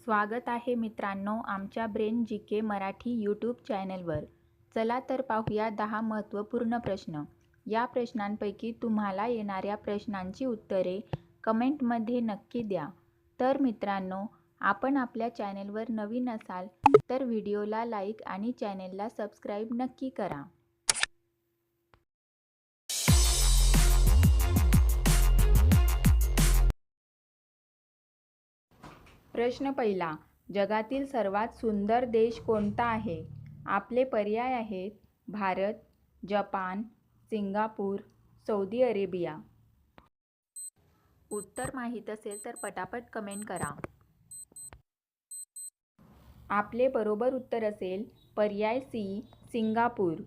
स्वागत आहे मित्रांनो आमच्या ब्रेन जी के मराठी यूट्यूब चॅनलवर. चला तर पाहूया 10 महत्त्वपूर्ण प्रश्न. या प्रश्नांपैकी तुम्हाला येणाऱ्या प्रश्नांची उत्तरे कमेंटमध्ये नक्की द्या. तर मित्रांनो, आपण आपल्या चॅनलवर नवीन असाल तर व्हिडिओला लाईक आणि चॅनलला सबस्क्राईब नक्की करा. प्रश्न पहिला. जगातील सर्वात सुंदर देश कोणता आहे? आपले पर्याय आहेत Bharat, Japan, Singapore, Saudi Arabia. उत्तर माहीत असेल तर पटापट कमेंट करा. आपले बरोबर उत्तर असेल पर्याय सी, सिंगापूर.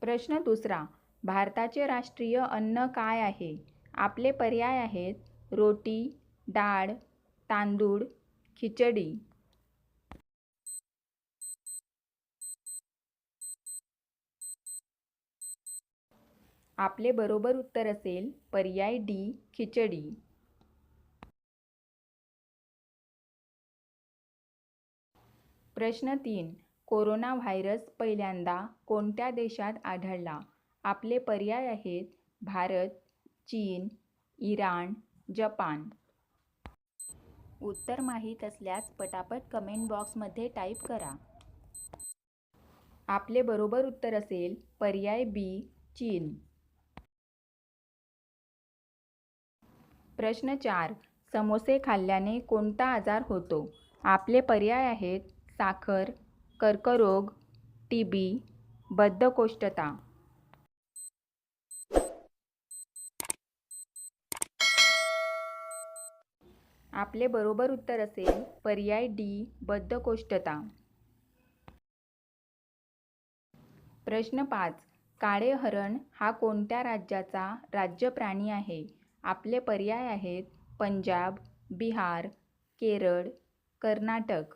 प्रश्न दुसरा. भारताचे राष्ट्रीय अन्न काय आहे? आपले पर्याय आहेत रोटी, डाळ, तांदूळ, खिचडी. आपले बरोबर उत्तर असेल पर्याय डी, खिचडी. प्रश्न 3. कोरोना व्हायरस पहिल्यांदा कोणत्या देशात आढळला? आपले पर्याय आहेत भारत, चीन, इराण, जपान. उत्तर माहीत असल्यास पटापट कमेंट बॉक्समध्ये टाईप करा. आपले बरोबर उत्तर असेल पर्याय बी, चीन. प्रश्न 4. समोसे खाल्ल्याने कोणता आजार होतो? आपले पर्याय आहेत साखर, कर्करोग, टीबी, बद्धकोष्ठता. आपले बरोबर उत्तर असेल पर्याय डी, बद्धकोष्ठता. प्रश्न 5. काळे हरण हा कोणत्या राज्याचा राज्य प्राणी आहे? आपले पर्याय आहेत पंजाब, बिहार, केरळ, कर्नाटक.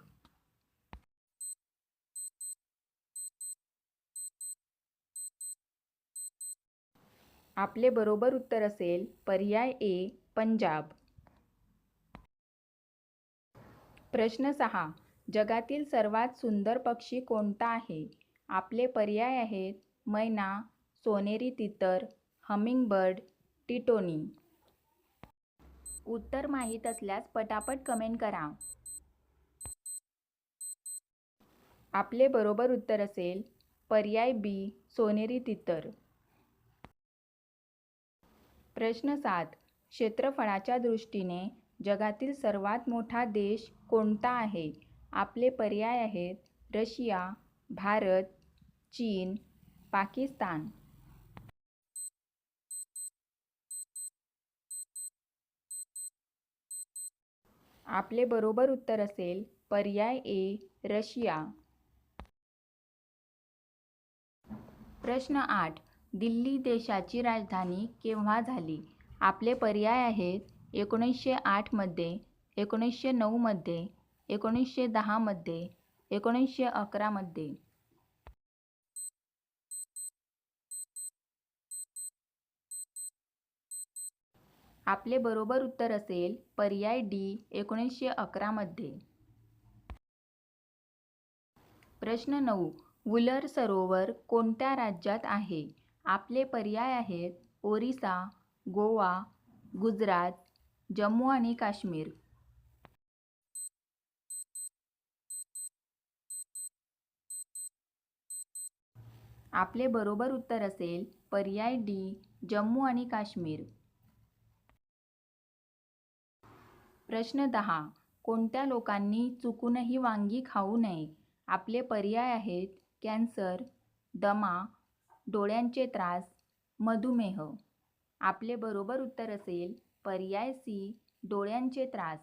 आपले बरोबर उत्तर असेल पर्याय ए, पंजाब. प्रश्न 6. जगातील सर्वात सुंदर पक्षी कोणता आहे? आपले पर्याय आहेत मैना, सोनेरी तितर, हमिंगबर्ड, टिटोनी. उत्तर माहीत असल्यास पटापट कमेंट करा. आपले बरोबर उत्तर असेल पर्याय बी, सोनेरी तितर. प्रश्न 7. क्षेत्रफळाच्या दृष्टीने जगातील सर्वात मोठा देश कोणता आहे? आपले पर्याय आहेत रशिया, भारत, चीन, पाकिस्तान. आपले बरोबर उत्तर असेल पर्याय ए, रशिया. प्रश्न 8. दिल्ली देशाची राजधानी केव्हा झाली? आपले पर्याय आहेत 1908 मध्ये, 1909 मध्ये, 1910 मध्ये, 1911 मध्ये. आपले बरोबर उत्तर असेल पर्याय डी, 1911 मध्ये. प्रश्न 9. वुलर सरोवर कोणत्या राज्यात आहे? आपले पर्याय आहेत ओरिसा, गोवा, गुजरात, जम्मू आणि काश्मीर. आपले बरोबर उत्तर असेल पर्याय डी, जम्मू आणि काश्मीर. प्रश्न 10. कोणत्या लोकांनी चुकूनही वांगी खाऊ नये? आपले पर्याय आहेत कॅन्सर, दमा, डोळ्यांचे त्रास, मधुमेह. आपले बरोबर उत्तर असेल पर्याय सी, डोळ्यांचे त्रास.